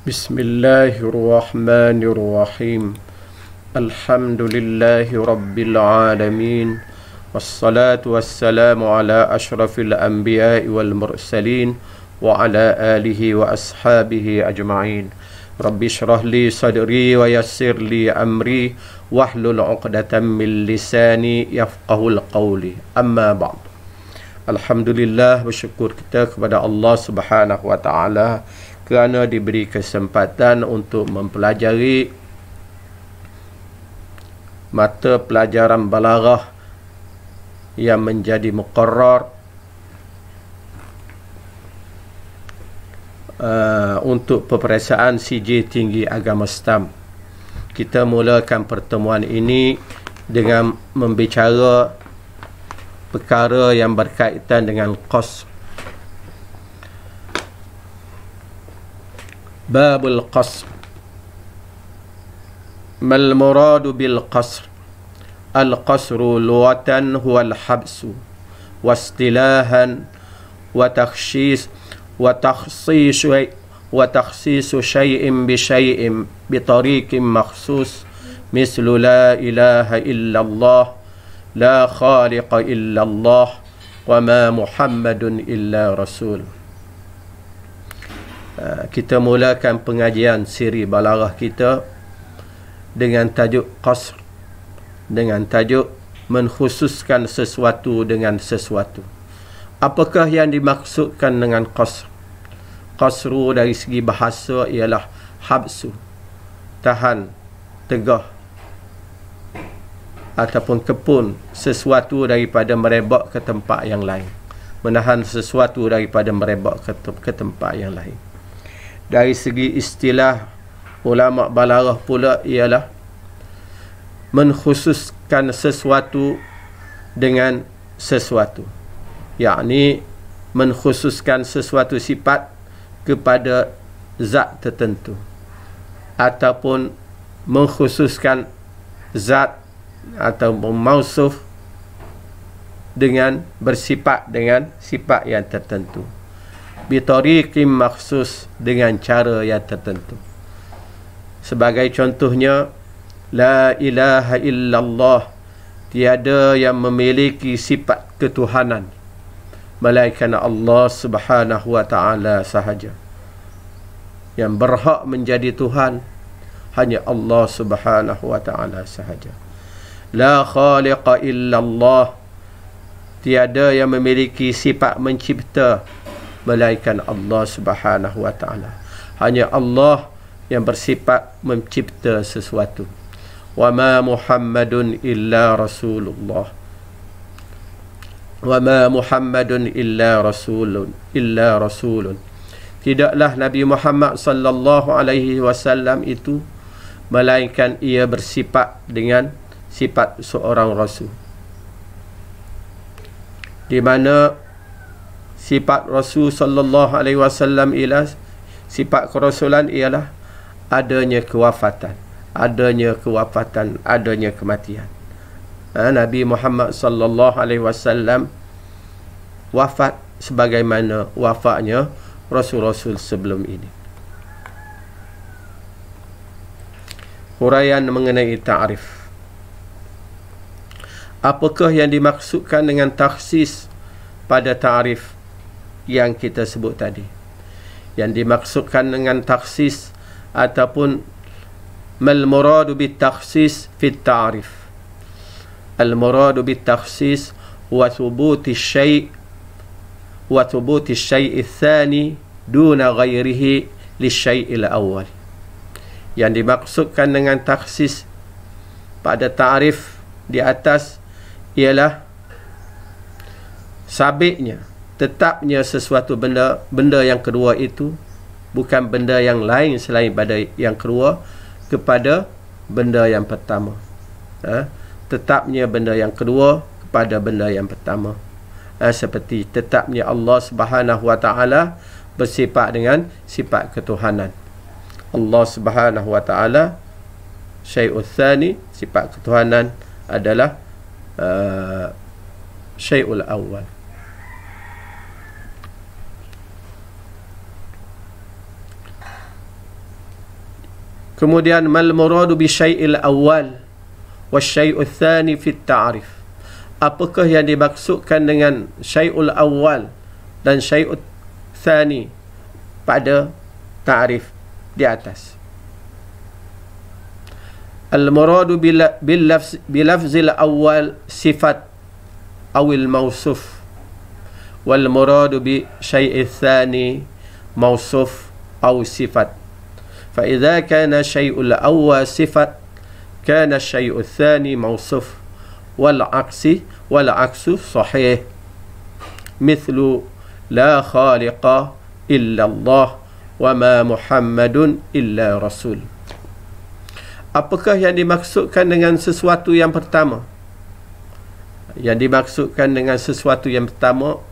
Bismillahirrahmanirrahim. Alhamdulillahi rabbil alamin. Wassalatu wassalamu ala ashrafil anbiya'i wal mursalin wa ala alihi wa ashabihi ajma'in. Rabbi shrah li sadri wa yassir li amri wahlul 'uqdatam min lisani yafqahul qawli. Amma ba'd. Alhamdulillah, bersyukur kita kepada Allah Subhanahu wa taala kerana diberi kesempatan untuk mempelajari mata pelajaran balaghah yang menjadi muqarrar untuk peperiksaan CJ Tinggi Agama Islam. Kita mulakan pertemuan ini dengan membicara perkara yang berkaitan dengan qasr. Babul qasr. Mal muradu bil qasr? Al qasru lughatan huwa al habsu wa istilahan wa takhsis wa takhsis syai'in bi syai'in bi tariqin makhsus mislu la ilaha illallah la khaliqa illallah wa ma Muhammadun illa rasul. Kita mulakan pengajian siri balaghah kita dengan tajuk qasr, dengan tajuk mengkhususkan sesuatu dengan sesuatu. Apakah yang dimaksudkan dengan qasr? Qasru dari segi bahasa ialah habsu, tahan, tegah ataupun kepun sesuatu daripada merebak ke tempat yang lain, menahan sesuatu daripada merebak ke tempat yang lain. Dari segi istilah ulama balaghah pula ialah mengkhususkan sesuatu dengan sesuatu, yakni mengkhususkan sesuatu sifat kepada zat tertentu ataupun mengkhususkan zat atau mausuf dengan bersifat dengan sifat yang tertentu bitariqim makhsus, dengan cara yang tertentu. Sebagai contohnya, la ilaha illallah, tiada yang memiliki sifat ketuhanan melainkan Allah Subhanahu wa taala sahaja. Yang berhak menjadi Tuhan hanya Allah Subhanahu wa taala sahaja. La khaliqa illallah, tiada yang memiliki sifat mencipta melainkan Allah Subhanahu wa taala. Hanya Allah yang bersifat mencipta sesuatu. Wa ma Muhammadun illa rasulullah. Wa ma Muhammadun illa rasulun. Tidaklah Nabi Muhammad sallallahu alaihi wasallam itu melainkan ia bersifat dengan sifat seorang rasul, di mana sifat Rasul sallallahu alaihi wasallam ialah sifat kerasulan ialah adanya kewafatan, adanya kematian. Nabi Muhammad sallallahu alaihi wasallam wafat sebagaimana wafatnya rasul-rasul sebelum ini. Huraian mengenai ta'rif. Apakah yang dimaksudkan dengan takhsis pada ta'rif yang kita sebut tadi? Yang dimaksudkan dengan takhsis ataupun mal muradu bit takhsis fi ta'rif. Al muradu bit takhsis wa thubuti syai' ats-tsani duna ghairihi lisyai'il awwal. Yang dimaksudkan dengan takhsis pada ta'rif di atas ialah sabitnya, tetapnya sesuatu benda yang kedua itu bukan benda yang lain selain pada yang kedua kepada benda yang pertama. Tetapnya benda yang kedua kepada benda yang pertama. Seperti tetapnya Allah Subhanahu wa taala bersifat dengan sifat ketuhanan. Allah Subhanahu wa taala syai'ul tsani, sifat ketuhanan adalah syai'ul awwal. Kemudian mal muradu bi syai'il awal wa syai'ul tsani fi ta'rif. Apakah yang dimaksudkan dengan syai'ul awal dan syai'ul tsani pada ta'rif di atas? Al muradu bil lafzil awal sifat awil mausuf, wal muradu bi syai'il tsani mausuf aw sifat. Fa idza kana syai'ul awwal sifat kana syai'ul tsani mausuf wal aksu sahih, mithlu la khaliqa illa Allah wa ma Muhammadun illa rasul. Apakah yang dimaksudkan dengan sesuatu yang pertama? Yang dimaksudkan dengan sesuatu yang pertama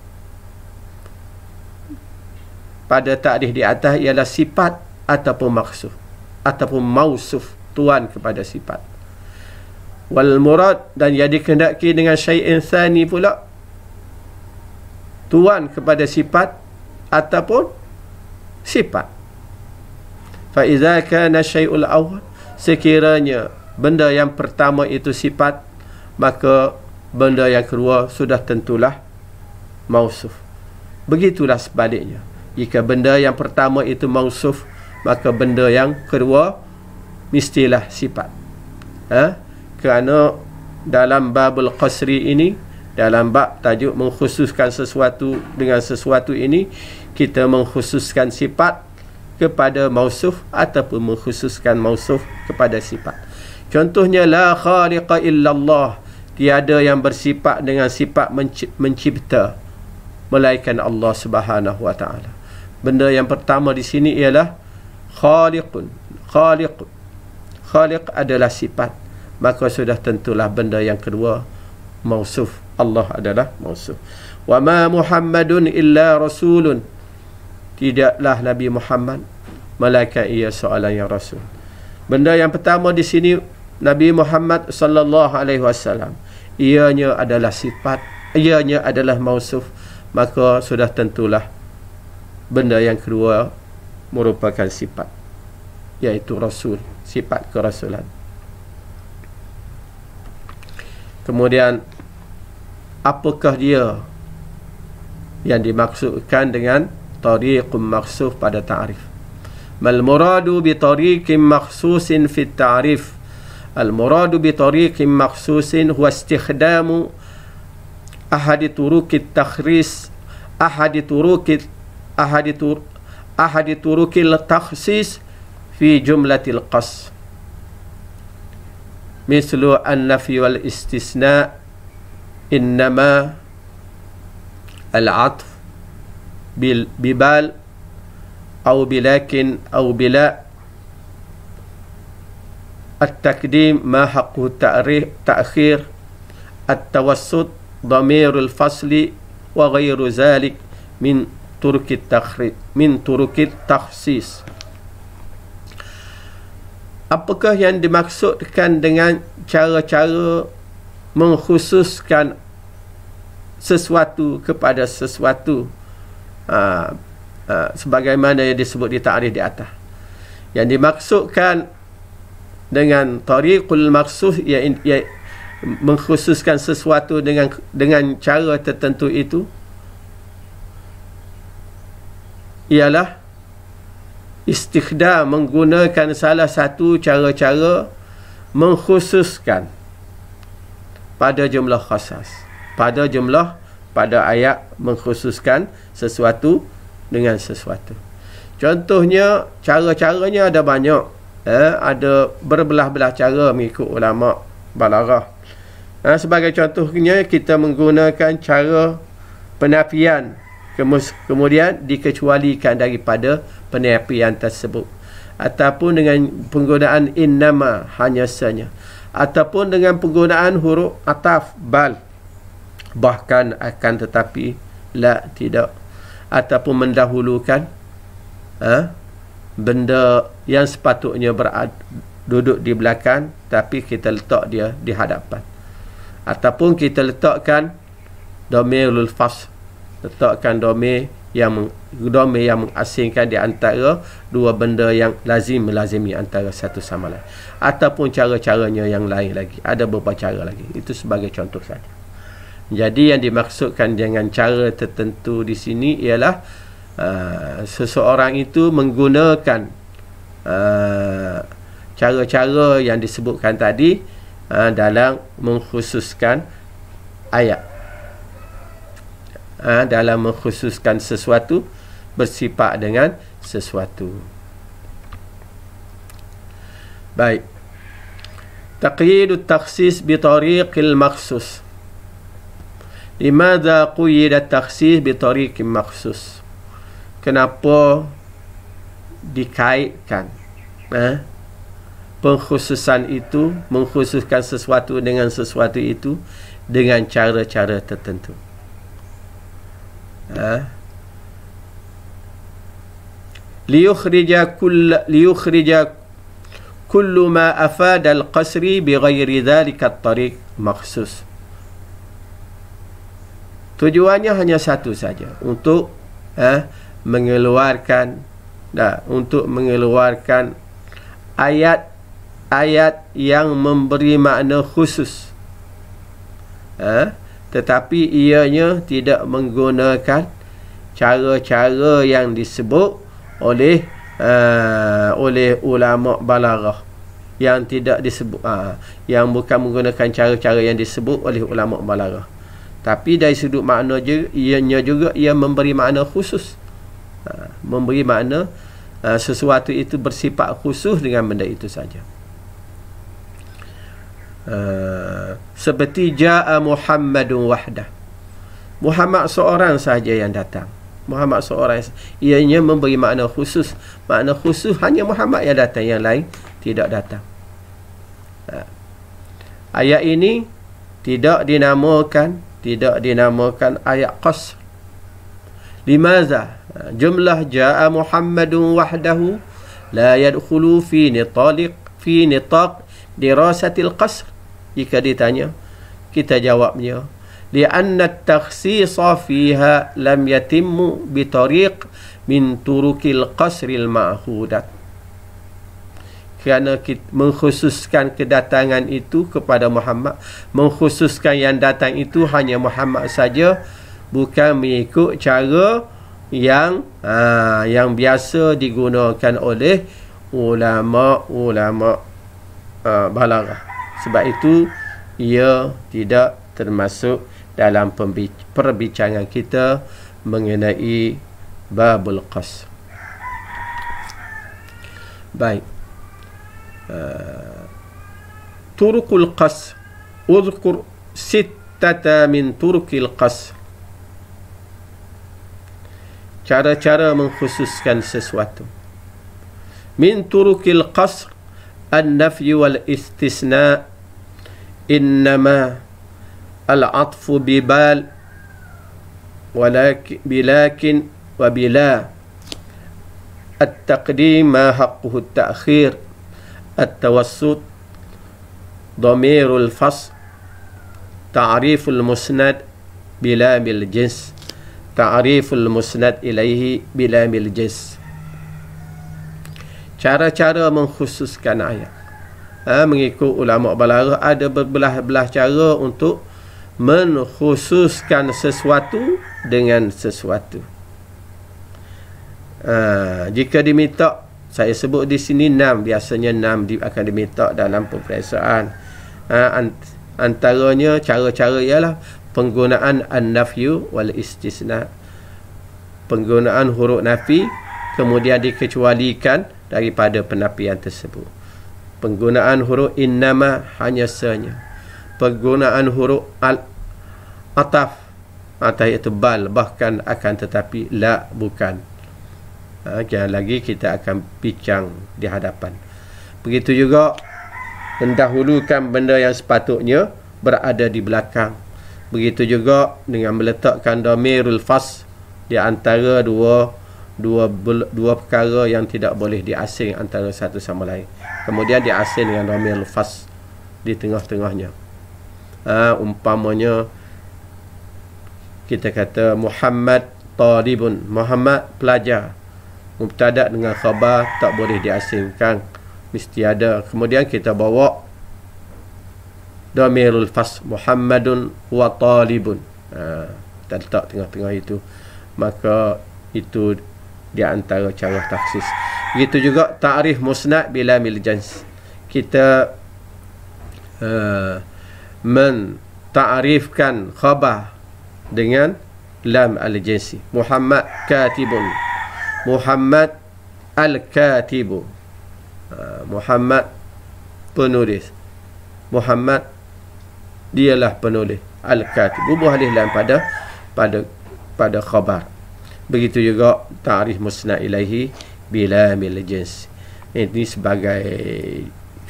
pada takrif di atas ialah sifat ataupun maksuf ataupun mausuf, tuan kepada sifat. Wal murad, dan yang dikehendaki dengan syai'in tsani pula tuan kepada sifat ataupun sifat. Fa idza kana syai'ul awwal, sekiranya benda yang pertama itu sifat, maka benda yang kedua sudah tentulah mausuf. Begitulah sebaliknya. Jika benda yang pertama itu mausuf, maka benda yang kedua mestilah sifat. Kerana dalam babul qasri ini, dalam bab tajuk mengkhususkan sesuatu dengan sesuatu ini, kita mengkhususkan sifat kepada mausuf ataupun mengkhususkan mausuf kepada sifat. Contohnya la khaliqa illallah, tiada yang bersifat dengan sifat mencipta melainkan Allah Subhanahu wa taala. Benda yang pertama di sini ialah khaliqun. Khaliq adalah sifat, maka sudah tentulah benda yang kedua mausuf. Allah adalah mausuf. Wa ma Muhammadun illa rasulun, tidaklah Nabi Muhammad melainkan ia seorang yang rasul. Benda yang pertama di sini Nabi Muhammad sallallahu alaihi wasallam, ianya adalah sifat, ianya adalah mausuf, maka sudah tentulah benda yang kedua merupakan sifat, iaitu rasul, sifat kerasulan. Kemudian apakah dia yang dimaksudkan dengan tariqun makhsuf pada ta'rif? Mal muradu bi tariqin makhsusin fi ta'rif. Al muradu bi tariqin makhsusin huwa istikhdamu ahadi turukit takhris, ahadi turukil takhsis fi jumlatil qas, mislu an-nafi wal istisna, innama al-'atf bibal أو بلكن أو بلا، التقديم ما حقه التأخير، التوسط ضمير الفصل وغير ذلك من طرق التخصيص. Apakah yang dimaksudkan dengan cara-cara mengkhususkan sesuatu kepada sesuatu, sebagaimana yang disebut di ta'rif di atas? Yang dimaksudkan dengan tariqul maksud, ia mengkhususkan sesuatu dengan cara tertentu itu ialah istikhdam, menggunakan salah satu cara-cara mengkhususkan pada jumlah khasas, pada ayat mengkhususkan sesuatu dengan sesuatu. Contohnya, cara-caranya ada banyak, ada berbelah-belah cara mengikut ulama balaghah. Sebagai contohnya, kita menggunakan cara penafian, kemudian dikecualikan daripada penafian tersebut, ataupun dengan penggunaan innama, hanya saja, ataupun dengan penggunaan huruf ataf, bal, bahkan, akan, tetapi, la, tidak, ataupun mendahulukan benda yang sepatutnya duduk di belakang, tapi kita letak dia di hadapan, ataupun kita letakkan dhamirul fasl, letakkan dhamir dhamir yang mengasingkan di antara dua benda yang lazim melazimi antara satu sama lain, ataupun cara-caranya yang lain lagi. Ada beberapa cara lagi. Itu sebagai contoh saja. Jadi yang dimaksudkan dengan cara tertentu di sini ialah seseorang itu menggunakan cara-cara yang disebutkan tadi dalam mengkhususkan ayat, dalam mengkhususkan sesuatu, bersifat dengan sesuatu. Baik. Taqyidut takhsis bi tariqil makhsus. Limadha quyida takhsis bi tariqil makhsus? Kenapa dikaitkan pengkhususan itu, mengkhususkan sesuatu dengan sesuatu itu dengan cara-cara tertentu? liyukhrija kullu ma afada al-qasri bighairi dhalika at-tariq makhsus. Tujuannya hanya satu saja, untuk mengeluarkan ayat-ayat yang memberi makna khusus, tetapi ianya tidak menggunakan cara-cara yang disebut oleh ulama balaghah, yang tidak disebut yang bukan menggunakan cara-cara yang disebut oleh ulama balaghah, tapi dari sudut makna ianya juga ia memberi makna khusus, memberi makna sesuatu itu bersifat khusus dengan benda itu saja. Seperti jaa Muhammadun wahdah, Muhammad seorang sahaja yang datang. Muhammad seorang, ianya memberi makna khusus. Makna khusus hanya Muhammad yang datang, yang lain tidak datang. Ayat ini tidak dinamakan ayat qasr. Limaza? Jumlah jaa Muhammadun wahdahu la yadkhulu fi nitaq dirasatil qasr. Jika ditanya, kita jawabnya, lianna at-takhsisa fiha lam yatimmu bitariq min turukil qasril ma'hudat. Kerana mengkhususkan kedatangan itu kepada Muhammad, mengkhususkan yang datang itu hanya Muhammad saja, bukan mengikut cara yang biasa digunakan oleh ulama balaghah. Sebab itu ia tidak termasuk dalam perbincangan kita mengenai babul qasr. Baik. Turukul qasr, udhkur sittata min turukil qasr. Cara-cara mengkhususkan sesuatu. Min turukil qasr an-nafy wal istisna, innama al-'atfu bibal bilakin wa bila, at-taqdim ma haqquhu at-ta'khir, at-tawassut dhamirul fasl, ta'riful musnad bila bil jins, ta'riful musnad ilaihi bila bil jins. Cara-cara mengkhususkan ayat, mengikut ulama balaghah ada berbelah-belah cara untuk mengkhususkan sesuatu dengan sesuatu. Jika diminta, saya sebut di sini 6, biasanya 6 akan diminta dalam peperiksaan. Antaranya cara-cara ialah penggunaan an-nafyu wal istisna, penggunaan huruf nafi kemudian dikecualikan daripada penafian tersebut, penggunaan huruf innama hanya sanya, penggunaan huruf ataf itu bal bahkan akan tetapi la bukan. Jangan lagi kita akan bincang di hadapan. Begitu juga mendahulukan benda yang sepatutnya berada di belakang. Begitu juga dengan meletakkan dhamirul fas di antara dua perkara yang tidak boleh diasing antara satu sama lain. Kemudian diasing dengan dhamirul fas di tengah-tengahnya. Umpamanya kita kata Muhammad talibun. Muhammad pelajar. Mubtada dengan khabar tak boleh diasingkan, mesti ada. Kemudian kita bawa dhamirul fasl, Muhammadun wa talibun. Kita letak tengah-tengah itu. Maka itu di antara cara takhsis. Begitu juga ta'rif musnad bila mil jans. Kita menta'rifkan khabar dengan lam al-jinsi. Muhammad katibun, Muhammad al-katibu, Muhammad penulis, Muhammad dialah penulis, al-katib bubuh alif lam pada khabar. Begitu juga ta'rif musnad ilaihi bila mil jins. Ini sebagai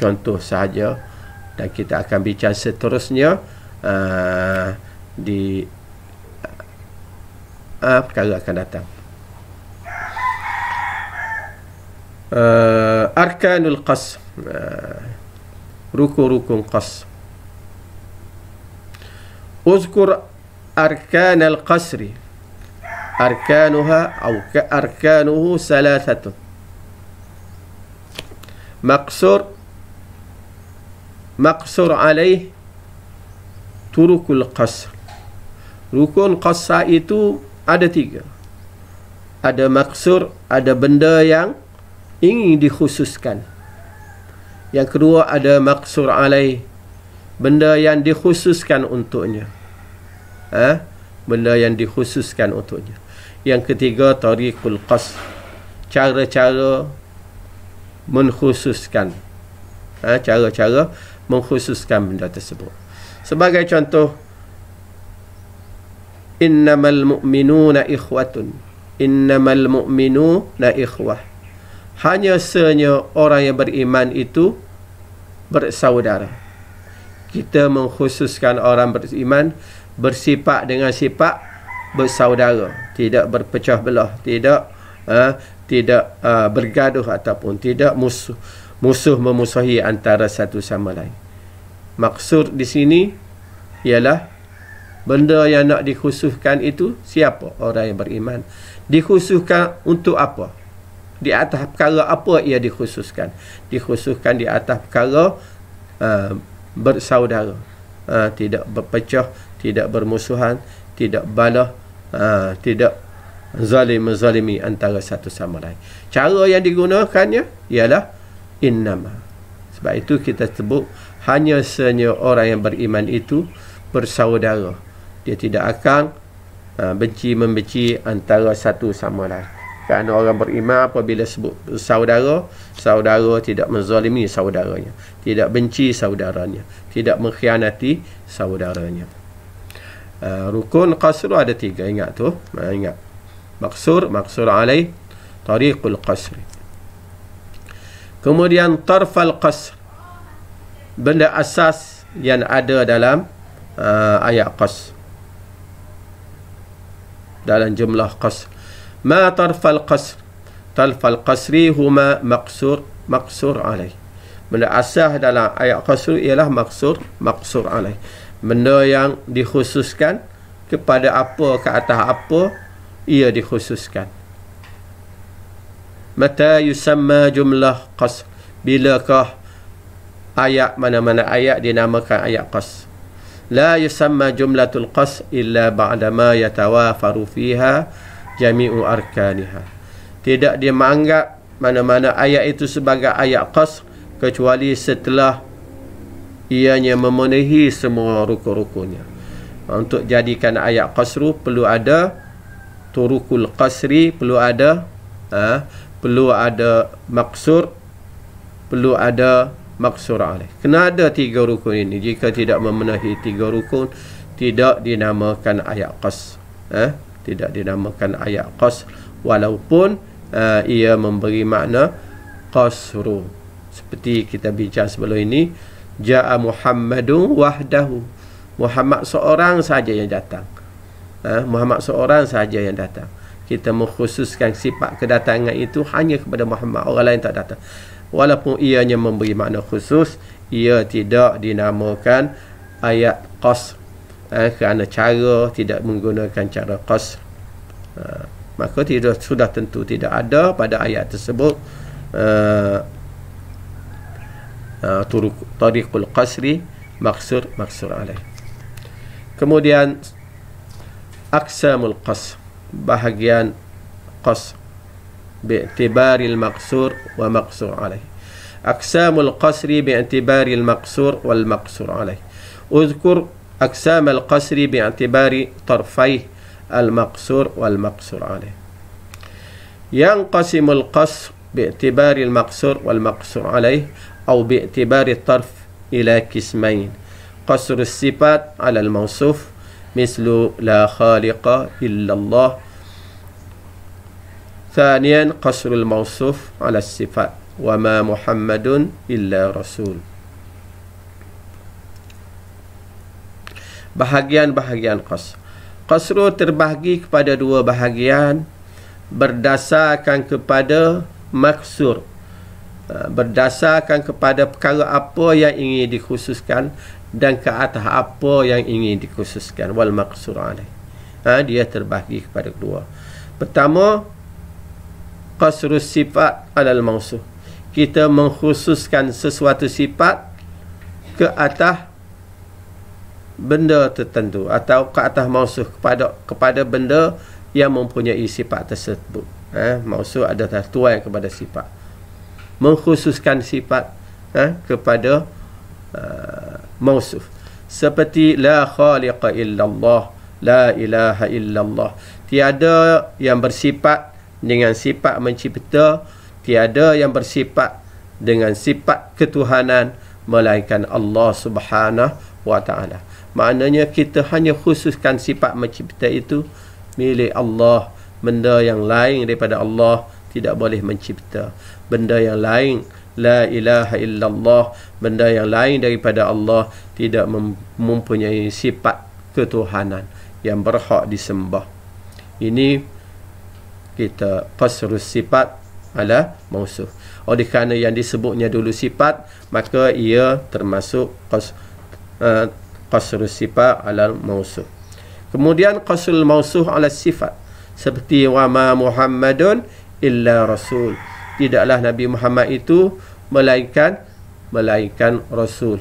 contoh sahaja, dan kita akan bincang seterusnya di perkara akan datang. Arkanul qasr, rukun-rukun qasr. Uzkur arkanal qasri, arkanuha atau arkanuhu salasatun. Maqsur alaih turukul qasr. Rukun qasr itu ada 3. Ada maqsur, ada benda yang ingin dikhususkan. Yang kedua ada maqsur alaih, benda yang dikhususkan untuknya. Benda yang dikhususkan untuknya. Yang ketiga tariqul qasr, cara-cara mengkhususkan. Cara-cara mengkhususkan benda tersebut. Sebagai contoh, innamal mu'minuna ikhwatun, innamal mu'minuna ikhwah. Hanya senya orang yang beriman itu bersaudara. Kita mengkhususkan orang beriman bersifat dengan sifat bersaudara, tidak berpecah belah, tidak bergaduh ataupun tidak musuh memusuhi antara satu sama lain. Maksud di sini ialah benda yang nak dikhususkan itu siapa? Orang yang beriman. Dikhususkan untuk apa? Di atas perkara apa ia dikhususkan? Dikhususkan di atas perkara bersaudara, tidak berpecah, tidak bermusuhan, tidak balah, tidak zalim-zalimi antara satu sama lain. Cara yang digunakannya ialah innama. Sebab itu kita sebut hanya senya orang yang beriman itu bersaudara. Dia tidak akan benci-membenci antara satu sama lain. Kerana orang beriman apabila sebut saudara, saudara tidak menzalimi saudaranya, tidak benci saudaranya, tidak mengkhianati saudaranya. Rukun qasr ada 3, ingat tu. Ingat. Maqsur alaih, tariqul qasr. Kemudian tarfal qasr, benda asas yang ada dalam ayat qasr, dalam jumlah qasr. Ma tarfal qasr, tarfal qasri huma maqsur alaih. Benda asas dalam ayat qasr ialah maqsur alaih, benda yang dikhususkan kepada apa, ke atas apa ia dikhususkan. Mata yusamma jumlah qasr, bilakah ayat, mana-mana ayat dinamakan ayat qasr. La yusamma jumlatul qasr illa ba'dama yatawafaru fiha jami'u arkaniha. Tidak dia menganggap mana-mana ayat itu sebagai ayat qasr kecuali setelah ianya memenuhi semua rukun-rukunnya. Untuk jadikan ayat qasru perlu ada turukul qasri, perlu ada maksur, perlu ada maksur alaih. Kena ada 3 rukun ini. Jika tidak memenuhi 3 rukun, tidak dinamakan ayat qasr. Tidak dinamakan ayat qasr, walaupun ia memberi makna qasru. Seperti kita bincang sebelum ini, ja'a Muhammadun wahdahu, Muhammad seorang saja yang datang. Muhammad seorang saja yang datang. Kita mengkhususkan sifat kedatangan itu hanya kepada Muhammad, orang lain tak datang. Walaupun ianya memberi makna khusus, ia tidak dinamakan ayat qasr, kerana cara tidak menggunakan cara qasr. Maka sudah tentu tidak ada pada ayat tersebut tariqul qasri maksur alaih. Kemudian aqsamul qasr, bahagian qasr bi'tibaril maqsur wa maqsur alaih. aqsamul qasri bi'tibaril maqsur wal maqsur alaih. Uzkur aqsamal qasri bi'tibari tarfaih al-maqsur wal maqsur alaih. Yanqasimul qasr bi'tibaril maqsur wal maqsur alaih أو باعتبار الطرف إلى قسمين: قصر الصفات على الموصوف مثل لا خالق إلا الله. ثانيا قصر الموصوف على الصفات وما محمد إلا رسول. Bahagian-bahagian qasr. Qasru terbahagi kepada dua bahagian berdasarkan kepada maksur, berdasarkan kepada perkara apa yang ingin dikhususkan dan ke atas apa yang ingin dikhususkan. Wal maqsur alaih, dia terbahagi kepada kedua. Pertama, qasrus sifat alal mausuf, kita mengkhususkan sesuatu sifat ke atas benda tertentu atau ke atas mausuf kepada benda yang mempunyai sifat tersebut. Mausuf adalah tuan kepada sifat, mengkhususkan sifat kepada mausuf. Seperti la khaliqa illallah, la ilaha illallah, tiada yang bersifat dengan sifat mencipta, tiada yang bersifat dengan sifat ketuhanan melainkan Allah Subhanahu wa ta'ala. Maknanya kita hanya khususkan sifat mencipta itu milik Allah. Benda yang lain daripada Allah tidak boleh mencipta. Benda yang lain, la ilaha illallah, benda yang lain daripada Allah tidak mempunyai sifat ketuhanan yang berhak disembah. Ini kita qasrus sifat ala mausuf. Oleh kerana yang disebutnya dulu sifat, maka ia termasuk qasrus sifat ala mausuf. Kemudian qasrul mausuf ala sifat, seperti wa ma Muhammadun illa rasul, tidaklah Nabi Muhammad itu melainkan rasul.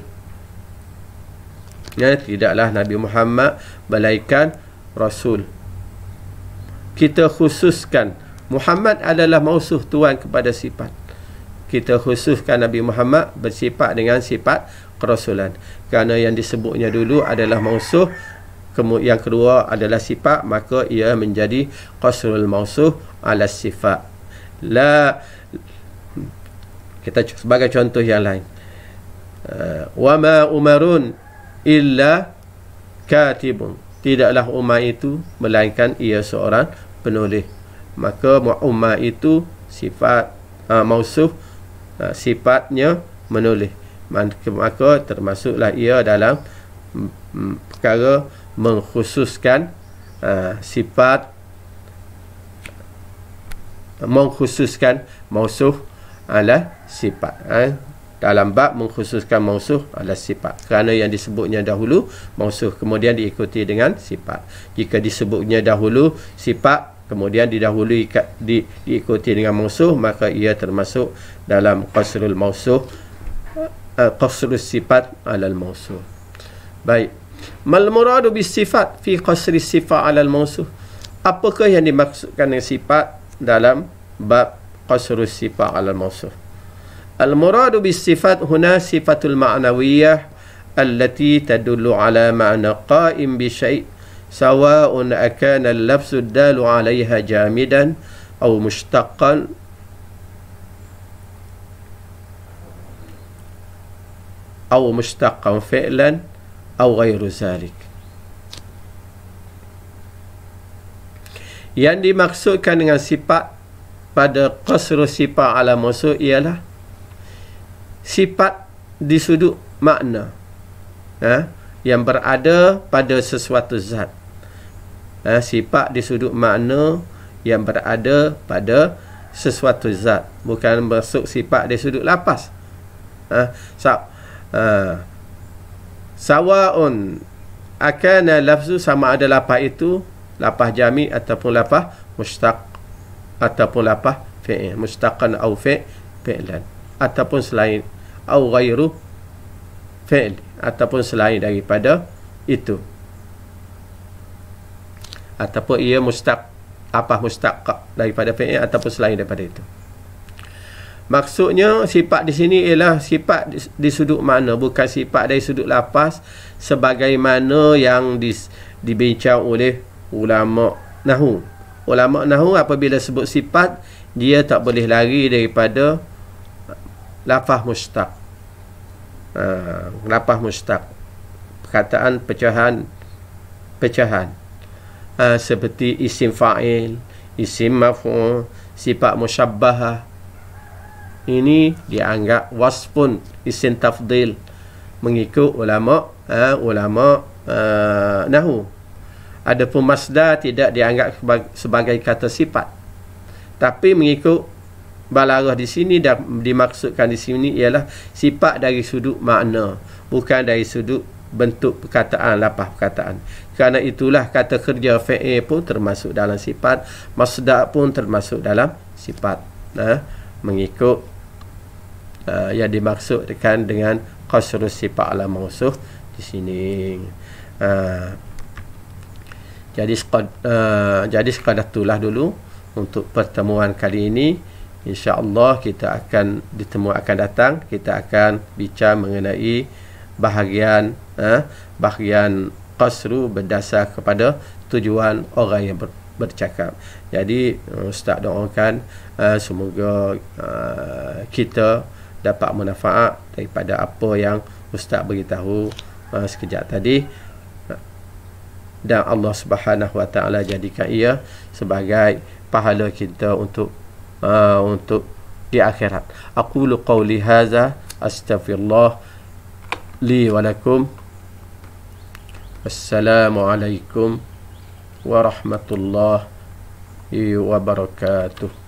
Tidaklah Nabi Muhammad melainkan rasul. Kita khususkan Muhammad adalah mausuf tuan kepada sifat. Kita khususkan Nabi Muhammad bersifat dengan sifat kerasulan, kerana yang disebutnya dulu adalah mausuf, yang kedua adalah sifat, maka ia menjadi qasrul mausuf ala sifat. Kita sebagai contoh yang lain, wa ma umarun illa katibun, tidaklah Umar itu melainkan ia seorang penulis. Maka Umar itu sifat mausuf, sifatnya menulis, maka termasuklah ia dalam perkara mengkhususkan sifat, mengkhususkan mausuf ala sifat. Dalam bab mengkhususkan mausuf ala sifat, kerana yang disebutnya dahulu mausuf kemudian diikuti dengan sifat. Jika disebutnya dahulu sifat kemudian diikuti dengan mausuf, maka ia termasuk dalam qasrul mausuf, qasrus sifat ala mausuf. Baik, mal muradu bis sifat fi qasri sifat ala mausuf, apakah yang dimaksudkan dengan sifat dalam bab qasrus sifat ala mausuf? Al-muradu bis sifat huna sifatul ma'nawiyah allati tadullu ala ma'na qa'im bi syai' sawa'un akana al-lafzu ad-dalu 'alayha jamidan aw mushtaqan aw mushtaqan fi'lan aw ghairu zalik. Yang dimaksudkan dengan sifat pada qasrus sifat ala mausuf ialah sifat di sudut makna, yang berada pada sesuatu zat. Sifat di sudut makna yang berada pada sesuatu zat, bukan masuk sifat di sudut lafaz. Sawa'un akana lafzu, sama ada lafaz itu lapah jami' ataupun lapah mustaq ataupun lapah fi'il, mustaqan au fi'lan, ataupun selain, au ghairu fi'l, ataupun selain daripada itu, ataupun ia mustaq daripada fi'il ataupun selain daripada itu. Maksudnya sifat di sini ialah sifat di sudut makna, bukan sifat dari sudut lafaz sebagaimana yang dibincang oleh ulama nahwu. Ulama nahwu apabila sebut sifat, dia tak boleh lari daripada lafaz mustaq. Lafaz mustaq, perkataan pecahan, seperti isim fa'il, isim maf'ul, sifat musyabbahah. Ini dianggap wasfun, isim tafdil, mengikut ulama nahwu. Adapun masdar tidak dianggap sebagai kata sifat, tapi mengikut balarah di sini dan dimaksudkan di sini ialah sifat dari sudut makna, bukan dari sudut bentuk perkataan, lapah perkataan. Kerana itulah kata kerja fi'il pun termasuk dalam sifat, masdar pun termasuk dalam sifat, mengikut yang dimaksudkan dengan qasrus sifat ala mausuh di sini. Jadi sekadar itulah dulu untuk pertemuan kali ini. InsyaAllah kita akan akan datang, kita akan bincang mengenai bahagian qasru berdasar kepada tujuan orang yang bercakap. Jadi Ustaz doakan semoga kita dapat manfaat daripada apa yang Ustaz beritahu sekejap tadi, dan Allah Subhanahu wa taala jadikan ia sebagai pahala kita untuk di akhirat. Aqulu qawli hadza astaghfirullah li wa lakum. Assalamualaikum warahmatullahi wabarakatuh.